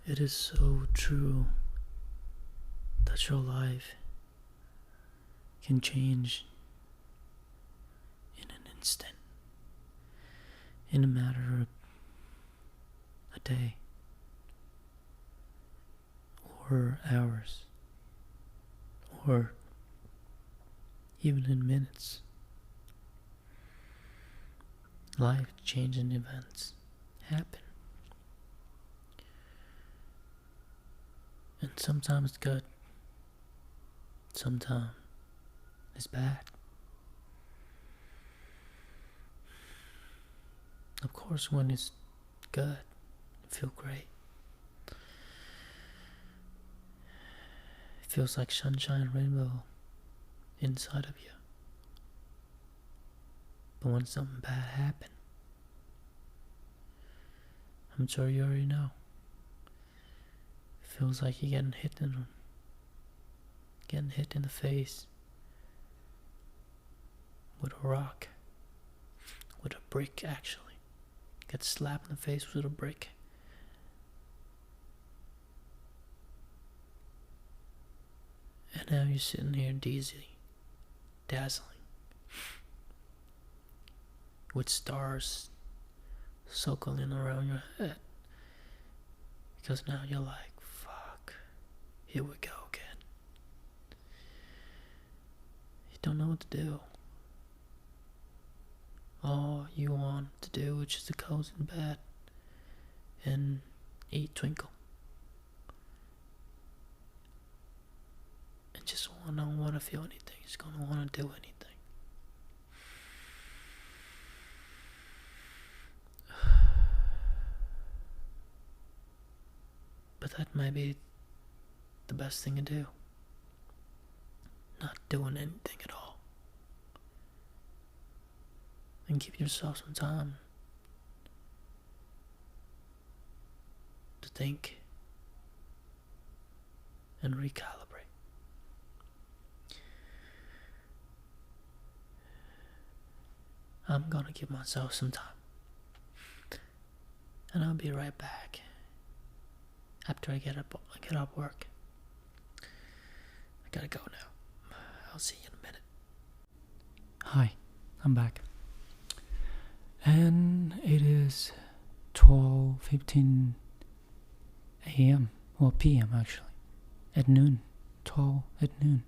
It is so true that your life can change in an instant, in a matter of a day or hours or even in minutes. Life changing events happen. And sometimes it's good, sometimes it's bad. Of course, when it's good, you feel great. It feels like sunshine and rainbow inside of you. But when something bad happens, I'm sure you already know. It feels like you're getting hit in the face with a rock, with a brick actually. Get slapped in the face with a brick. And now you're sitting here dizzy, dazzling, with stars circling around your head. Because now you're like, fuck, here we go again. You don't know what to do. All you want to do is just to cozy in bed and eat Twinkle. And just don't want to feel anything. Just don't want to do anything. But that might be the best thing to do. Not doing anything at all. And give yourself some time to think and recalibrate. I'm gonna give myself some time. And I'll be right back after I get up work. I gotta go now. I'll see you in a minute. Hi, I'm back. And it is 12:15 a.m. Well, p.m. actually. At noon. 12 at noon.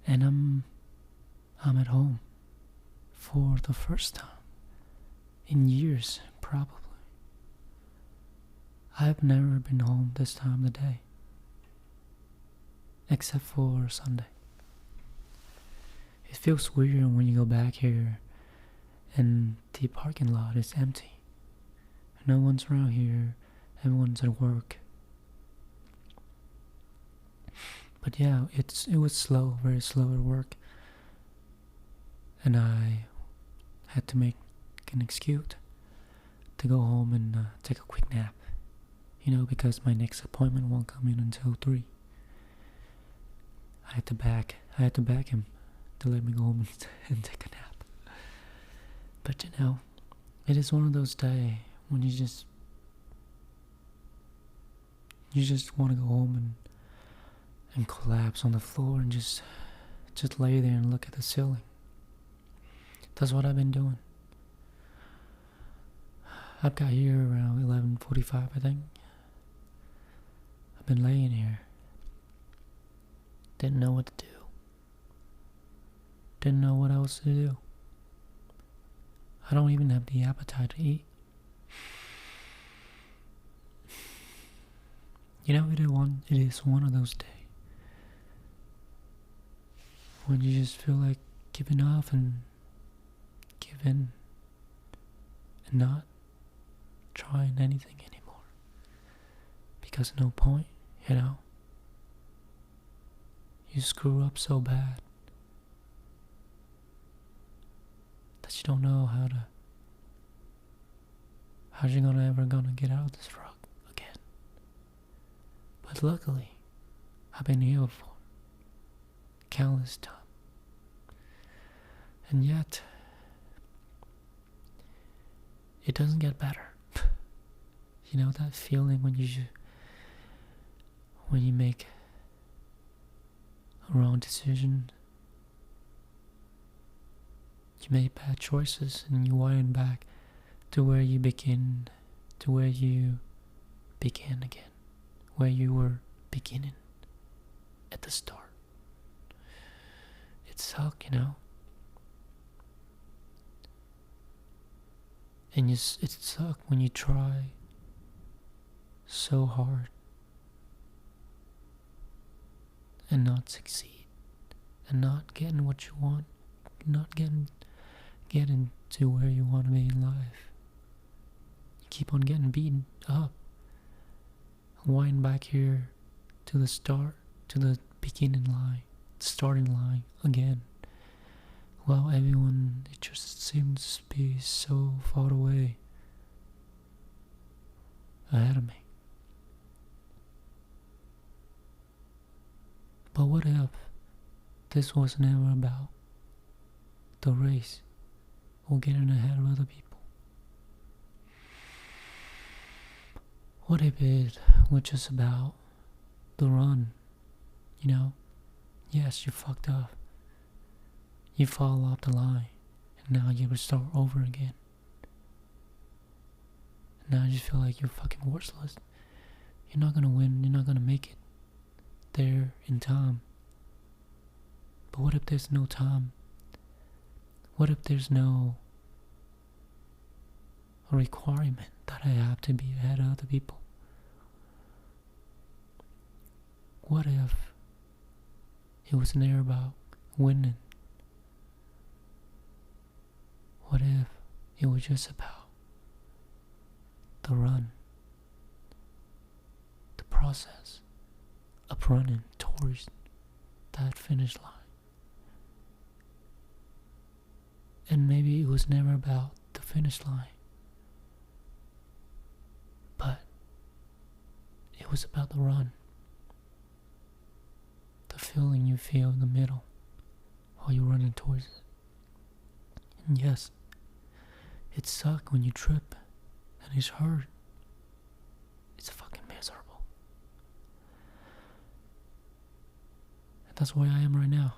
And I'm at home for the first time in years, probably. I've never been home this time of the day, except for Sunday. It feels weird when you go back here and the parking lot is empty. No one's around here, everyone's at work. But yeah, it was slow, very slow at work. And I had to make an excuse to go home and take a quick nap. Because my next appointment won't come in until 3. I had to beg him to let me go home and take a nap. But it is one of those days when you just want to go home and collapse on the floor and just lay there and look at the ceiling. That's what I've been doing. I've got here around 11:45, I think. I've been laying here. Didn't know what to do. Didn't know what else to do. I don't even have the appetite to eat. It is one of those days when you just feel like giving up and giving and not trying anything anymore. Because no point, You screw up so bad that you don't know how you're ever gonna get out of this rug again. But luckily, I've been here before, countless times. And yet, it doesn't get better. You know that feeling when you make a wrong decision, you make bad choices, and you wind back to where you began again, where you were beginning at the start. It sucks, you know. And it sucks when you try so hard and not succeed, and not getting what you want, not getting to where you want to be in life. You keep on getting beaten up. Wind back here to the start, to the beginning line, starting line again. Well, everyone, it just seems to be so far away ahead of me. But what if this was never about the race or getting ahead of other people? What if it was just about the run? You know, yes, you fucked up. You fall off the line, and now you start over again. And now you feel like you're fucking worthless. You're not gonna win, you're not gonna make it there in time. But what if there's no time? What if there's no requirement that I have to be ahead of other people? What if it was never about winning? What if it was just about the run, the process of running towards that finish line? And maybe it was never about the finish line, but it was about the run, the feeling you feel in the middle while you're running towards it. And yes, it sucks when you trip and it's hurt. It's fucking miserable. And that's where I am right now,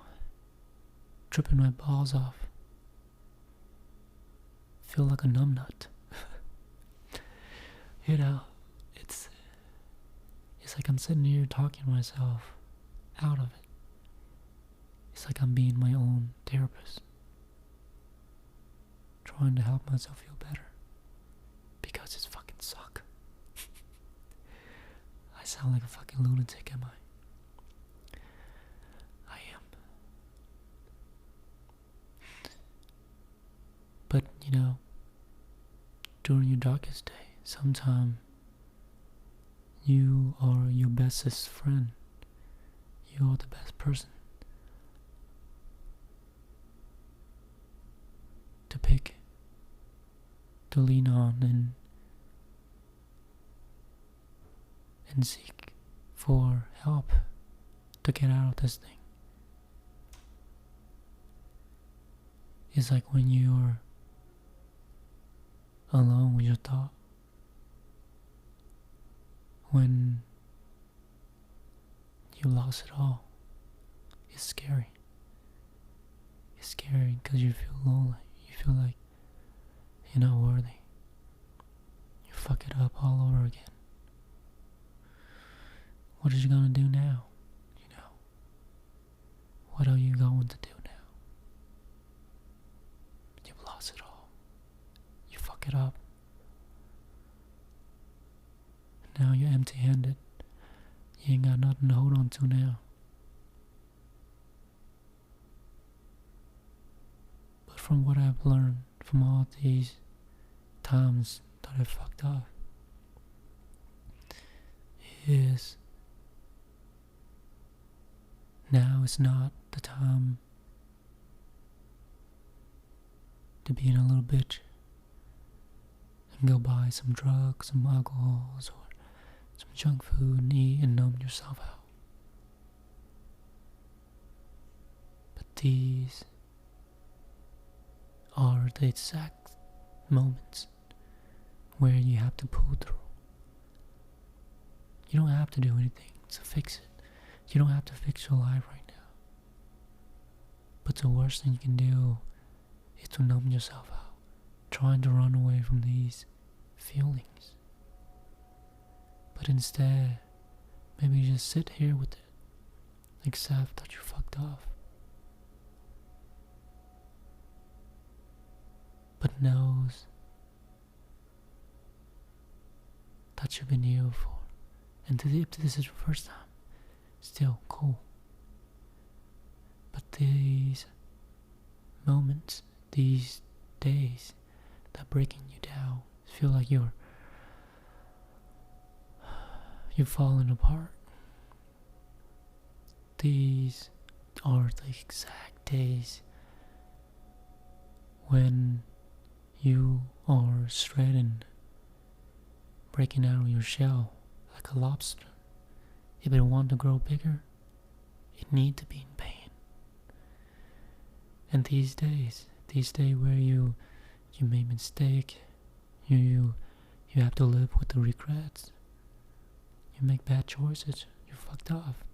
tripping my balls off. Feel like a numbnut. You know, it's like I'm sitting here talking to myself out of it. It's like I'm being my own therapist, trying to help myself feel better, because it's fucking suck. I sound like a fucking lunatic, am I? I am. But, you know, during your darkest day, sometimes you are your bestest friend. You are the best person to pick, to lean on, and seek for help to get out of this thing. It's like when you're alone with your thought, when you lost it all. It's scary. It's scary because you feel lonely. You feel like you're not worthy. You fuck it up all over again. What are you gonna do now? You know, what are you going to do now? You've lost it all. You fuck it up. Now you're empty-handed. You ain't got nothing to hold on to now. But from what I've learned from all these times that I fucked up, is now is not the time to be in a little bitch and go buy some drugs, some alcohols, or some junk food and eat and numb yourself out. But these are the exact moments where you have to pull through. You don't have to do anything to fix it. You don't have to fix your life right now. But the worst thing you can do is to numb yourself out, trying to run away from these feelings. But instead, maybe just sit here with it. Accept that you fucked off. But knows that you've been healed for. And if this is your first time, still cool. But these moments, these days that breaking you down, feel like you're falling apart. These are the exact days when you are shredding, breaking out of your shell like a lobster. If it wants to grow bigger, it needs to be in pain. And these days where you made mistake, you have to live with the regrets. You make bad choices. You fucked off.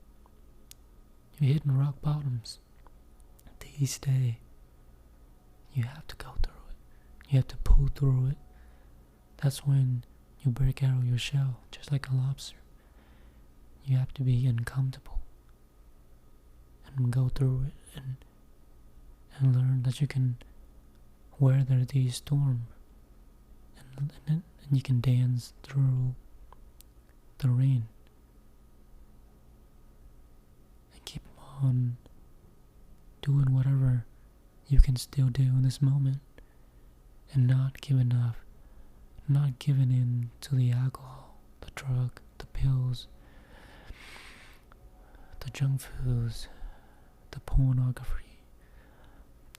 You're hitting rock bottoms. These days, you have to go through it. You have to pull through it. That's when you break out of your shell, just like a lobster. You have to be uncomfortable and go through it and learn that you can weather these storms and you can dance through the rain and keep on doing whatever you can still do in this moment and not giving up, not giving in to the alcohol, the drug, the pills, the junk foods, the pornography,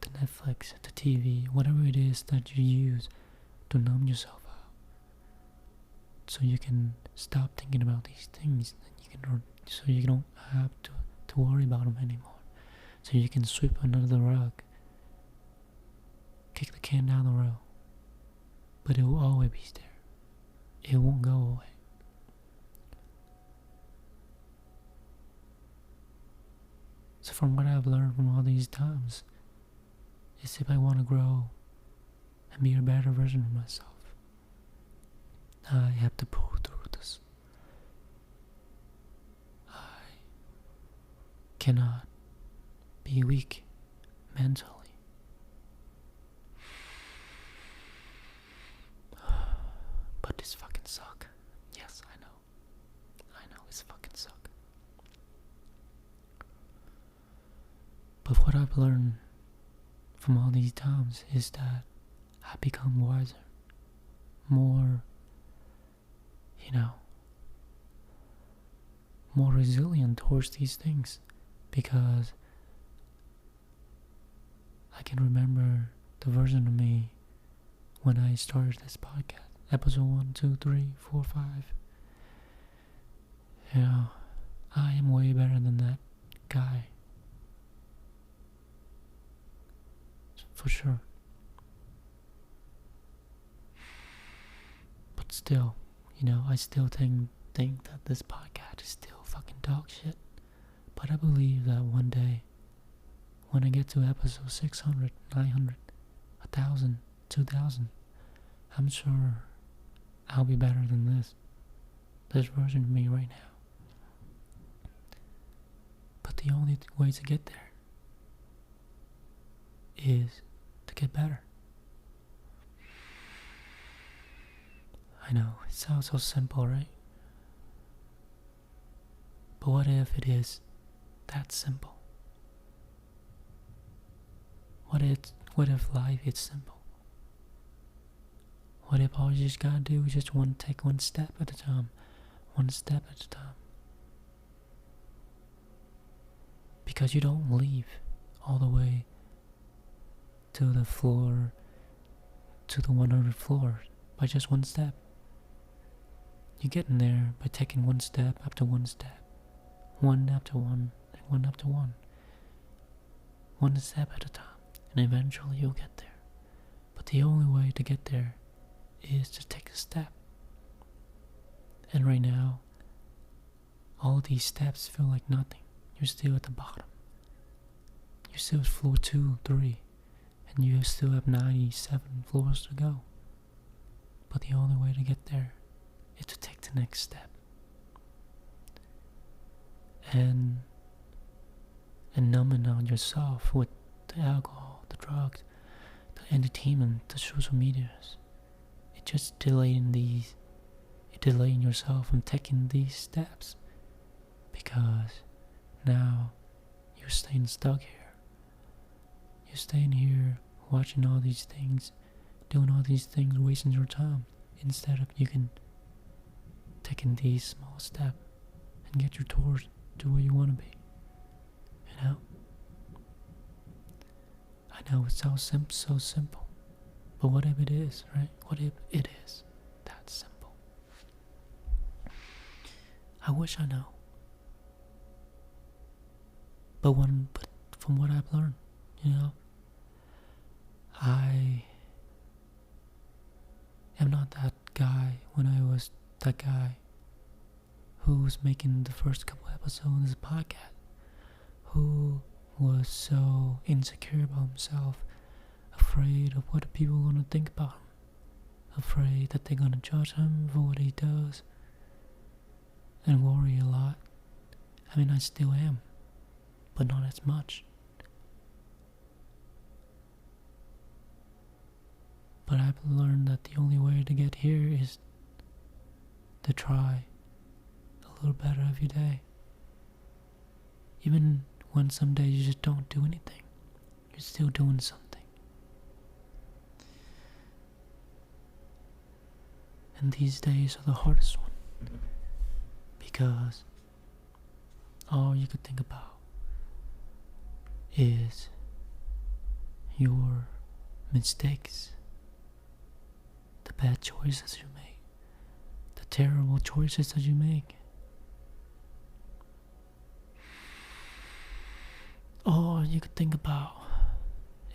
the Netflix, the TV, whatever it is that you use to numb yourself out, so you can stop thinking about these things, so you don't have to worry about them anymore, so you can sweep under the rug, kick the can down the road, but it will always be there. It won't go away. So from what I've learned from all these times, is if I want to grow and be a better version of myself, I have to pull through this. I cannot be weak mentally. But this fucking suck. Yes, I know. It's fucking suck. But what I've learned from all these times is that I become wiser, more, more resilient towards these things, because I can remember the version of me when I started this podcast, episode 1, 2, 3, 4, 5. I am way better than that guy. For sure. But still, I still think that this podcast is still fucking dog shit. But I believe that one day, when I get to episode 600, 900, 1,000, 2,000, I'm sure I'll be better than this version of me right now. But the only way to get there is to get better. I know, it sounds so simple, right? But what if it is that simple? What if life is simple? What if all you just gotta do is just take one step at a time, one step at a time? Because you don't leave all the way to the floor, to the 100th floor by just one step. You get in there by taking one step after one step, one after one, and one after one step at a time, and eventually you'll get there. But the only way to get there is to take a step. And right now, all these steps feel like nothing. You're still at the bottom. You're still at floor 2, 3, and you still have 97 floors to go. But the only way to get there is to take the next step. And numbing out yourself with the alcohol, the drugs, the entertainment, the social medias. It's just delaying yourself from taking these steps. Because now you're staying stuck here. You're staying here watching all these things, doing all these things, wasting your time. Instead of you can taking these small steps and get your tours to where you want to be. You know? I know it sounds so simple. But what if it is, right? What if it is that simple? I wish I know. But from what I've learned, I am not that guy when I was that guy who was making the first couple episodes of this podcast, who was so insecure about himself, afraid of what people are going to think about him, afraid that they're going to judge him for what he does, and worry a lot. I mean, I still am, but not as much. But I've learned that the only way to get here is to try a little better every day. Even when some days you just don't do anything, you're still doing something. And these days are the hardest one, because all you could think about is your mistakes, the bad choices you make, the terrible choices that you make. All you could think about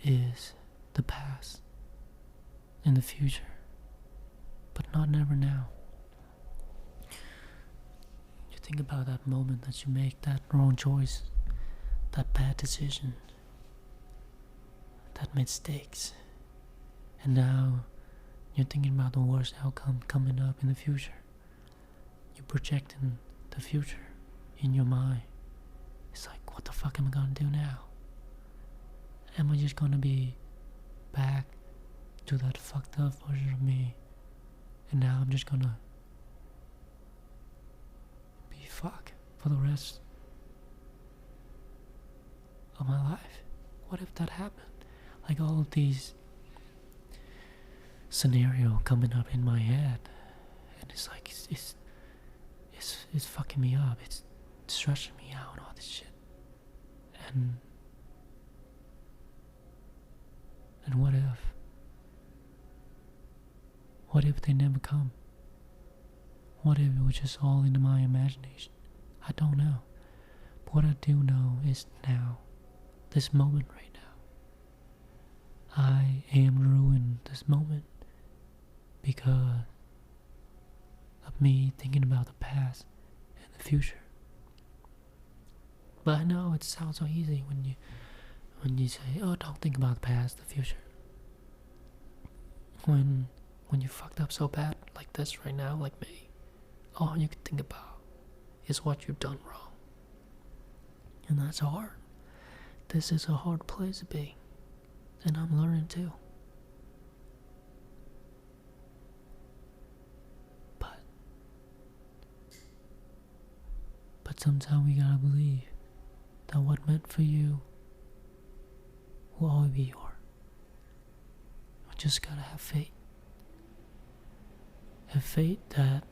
is the past and the future, but never now. You think about that moment that you make that wrong choice, that bad decision, that mistakes, and now you're thinking about the worst outcome coming up in the future. You're projecting the future in your mind. It's like, what the fuck am I gonna do now? Am I just gonna be back to that fucked up version of me, and now I'm just gonna be fucked for the rest of my life? What if that happened? Like, all of these scenario coming up in my head, and it's like it's fucking me up. It's stressing me out and all this shit. And what if? What if they never come? What if it was just all into my imagination? I don't know. But what I do know is now, this moment right now, I am ruining this moment because of me thinking about the past and the future. But I know it sounds so easy when you say, oh, don't think about the past, the future. When you fucked up so bad like this right now, like me, all you can think about is what you've done wrong. And that's hard. This is a hard place to be. And I'm learning too. But sometimes we gotta believe that what meant for you will always be yours. We just gotta have faith. Have faith that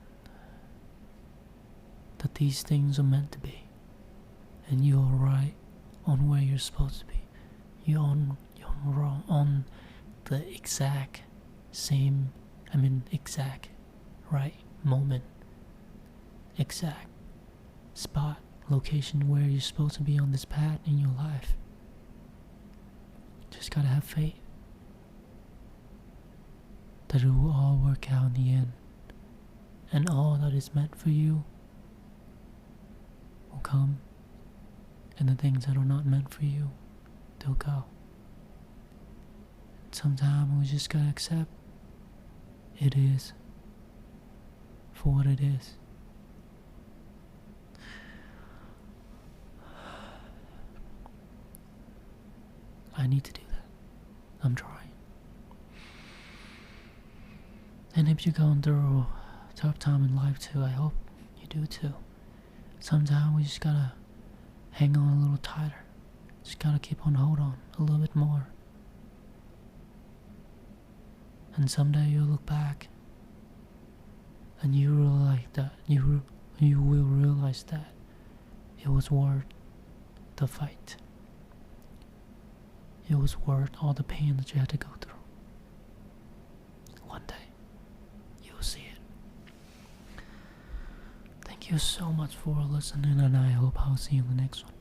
these things are meant to be, and you are right on where you're supposed to be. You're on the exact right moment, exact spot, location where you're supposed to be on this path in your life. Just gotta have faith that it will all work out in the end, and all that is meant for you come, and the things that are not meant for you, they'll go. Sometimes we just gotta accept it is for what it is. I need to do that. I'm trying. And if you're going through a tough time in life too, I hope you do too. Sometimes we just gotta hang on a little tighter. Just gotta keep on hold on a little bit more. And someday you'll look back and you realize that you will realize that it was worth the fight. It was worth all the pain that you had to go through. One day, you'll see it. Thank you so much for listening, and I hope I'll see you in the next one.